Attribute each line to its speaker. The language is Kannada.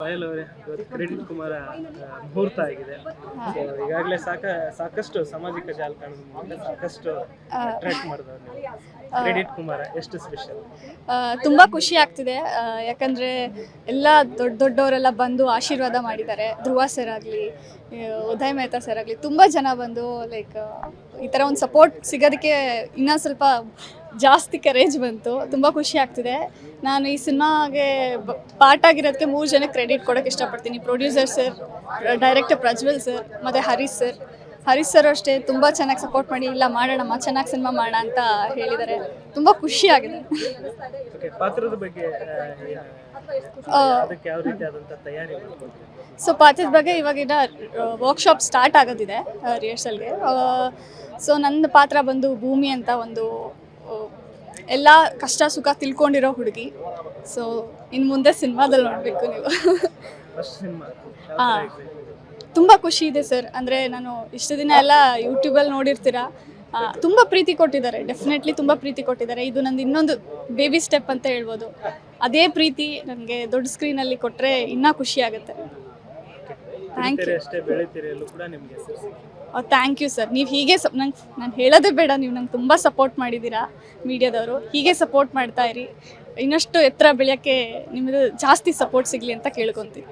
Speaker 1: ಪಾಯಲ್ ಅವರೇ, ಇವತ್ತು ಕ್ರೆಡಿಟ್ ಕುಮಾರ ಮುಹೂರ್ತ ಆಗಿದೆ. ಸೊ ಈಗಾಗಲೇ ಸಾಕಷ್ಟು ಸಾಮಾಜಿಕ ಜಾಲತಾಣದ ಮೂಲಕ ಸಾಕಷ್ಟು ಅಟ್ರಾಕ್ಟ್ ಮಾಡಿದವರು ನೀವು. ಕ್ರೆಡಿಟ್ ಕುಮಾರ ಎಷ್ಟು ಸ್ಪೆಷಲ್?
Speaker 2: ತುಂಬ ಖುಷಿ ಆಗ್ತಿದೆ. ಯಾಕಂದರೆ ಎಲ್ಲ ದೊಡ್ಡವರೆಲ್ಲ ಬಂದು ಆಶೀರ್ವಾದ ಮಾಡಿದ್ದಾರೆ. ಧ್ರುವ ಸರ್ ಆಗಲಿ, ಉದಯ್ ಮೆಹ್ತಾ ಸರ್ ಆಗಲಿ, ತುಂಬ ಜನ ಬಂದು ಲೈಕ್ ಈ ಥರ ಒಂದು ಸಪೋರ್ಟ್ ಸಿಗೋದಕ್ಕೆ ಇನ್ನೂ ಸ್ವಲ್ಪ ಜಾಸ್ತಿ ಕರೇಜ್ ಬಂತು. ತುಂಬ ಖುಷಿ ಆಗ್ತಿದೆ. ನಾನು ಈ ಸಿನಿಮಾಗೆ ಪಾರ್ಟ್ ಆಗಿರೋದಕ್ಕೆ 3 ಜನಕ್ಕೆ ಕ್ರೆಡಿಟ್ ಕೊಡೋಕ್ಕೆ ಇಷ್ಟಪಡ್ತೀನಿ. Producer sir, director Prajwal sir ಮತ್ತು ಹರೀಶ್ ಸರ್ ಅಷ್ಟೇ ತುಂಬ ಚೆನ್ನಾಗಿ ಸಪೋರ್ಟ್ ಮಾಡಿ, ಇಲ್ಲ ಮಾಡೋಣಮ್ಮ, ಚೆನ್ನಾಗಿ ಸಿನಿಮಾ ಮಾಡೋಣ ಅಂತ ಹೇಳಿದ್ದಾರೆ. ತುಂಬ ಖುಷಿಯಾಗಿದೆ.
Speaker 1: ಪಾತ್ರದ ಬಗ್ಗೆ ಅದಕ್ಕೆ ಯಾವ ರೀತಿಯಾದಂಥ ತಯಾರಿ ಮಾಡ್ಕೊಂಡ್ರಿ?
Speaker 2: ಸೊ ಪಾತ್ರದ ಬಗ್ಗೆ ಇವಾಗಿನ ವರ್ಕ್ಶಾಪ್ ಸ್ಟಾರ್ಟ್ ಆಗೋದಿದೆ ರಿಹರ್ಸಲ್ಗೆ. ಸೊ ನನ್ನ ಪಾತ್ರ ಬಂದು ಭೂಮಿ ಅಂತ ಒಂದು ಎಲ್ಲ ಕಷ್ಟ ಸುಖ ತಿಳ್ಕೊಂಡಿರೋ ಹುಡುಗಿ. ಸೊ ಇನ್ನು ಮುಂದೆ ಸಿನಿಮಾದಲ್ಲಿ ನೋಡಬೇಕು ನೀವು. ಹಾಂ, ತುಂಬ ಖುಷಿ ಇದೆ ಸರ್. ಅಂದರೆ ನಾನು ಇಷ್ಟು ದಿನ ಎಲ್ಲ ಯೂಟ್ಯೂಬಲ್ಲಿ ನೋಡಿರ್ತೀರ, ತುಂಬ ಪ್ರೀತಿ ಕೊಟ್ಟಿದ್ದಾರೆ. ಡೆಫಿನೆಟ್ಲಿ ತುಂಬ ಪ್ರೀತಿ ಕೊಟ್ಟಿದ್ದಾರೆ. ಇದು ನಂದು ಇನ್ನೊಂದು ಬೇಬಿ ಸ್ಟೆಪ್ ಅಂತ ಹೇಳ್ಬೋದು. ಅದೇ ಪ್ರೀತಿ ನನಗೆ ದೊಡ್ಡ ಸ್ಕ್ರೀನಲ್ಲಿ ಕೊಟ್ಟರೆ ಇನ್ನೂ ಖುಷಿ ಆಗುತ್ತೆ. Thank you. Thank you sir. ನೀವು ಹೀಗೆ ನಾನು ಹೇಳೋದೇ ಬೇಡ, ನೀವು ನಂಗೆ ತುಂಬ ಸಪೋರ್ಟ್ ಮಾಡಿದ್ದೀರಾ ಮೀಡಿಯಾದವರು. ಹೀಗೆ ಸಪೋರ್ಟ್ ಮಾಡ್ತಾ ಇರಿ. ಇನ್ನಷ್ಟು ಎತ್ತರ ಬೆಳೆಯೋಕ್ಕೆ ನಿಮ್ಮದು ಜಾಸ್ತಿ ಸಪೋರ್ಟ್ ಸಿಗಲಿ ಅಂತ ಕೇಳ್ಕೊತೀನಿ.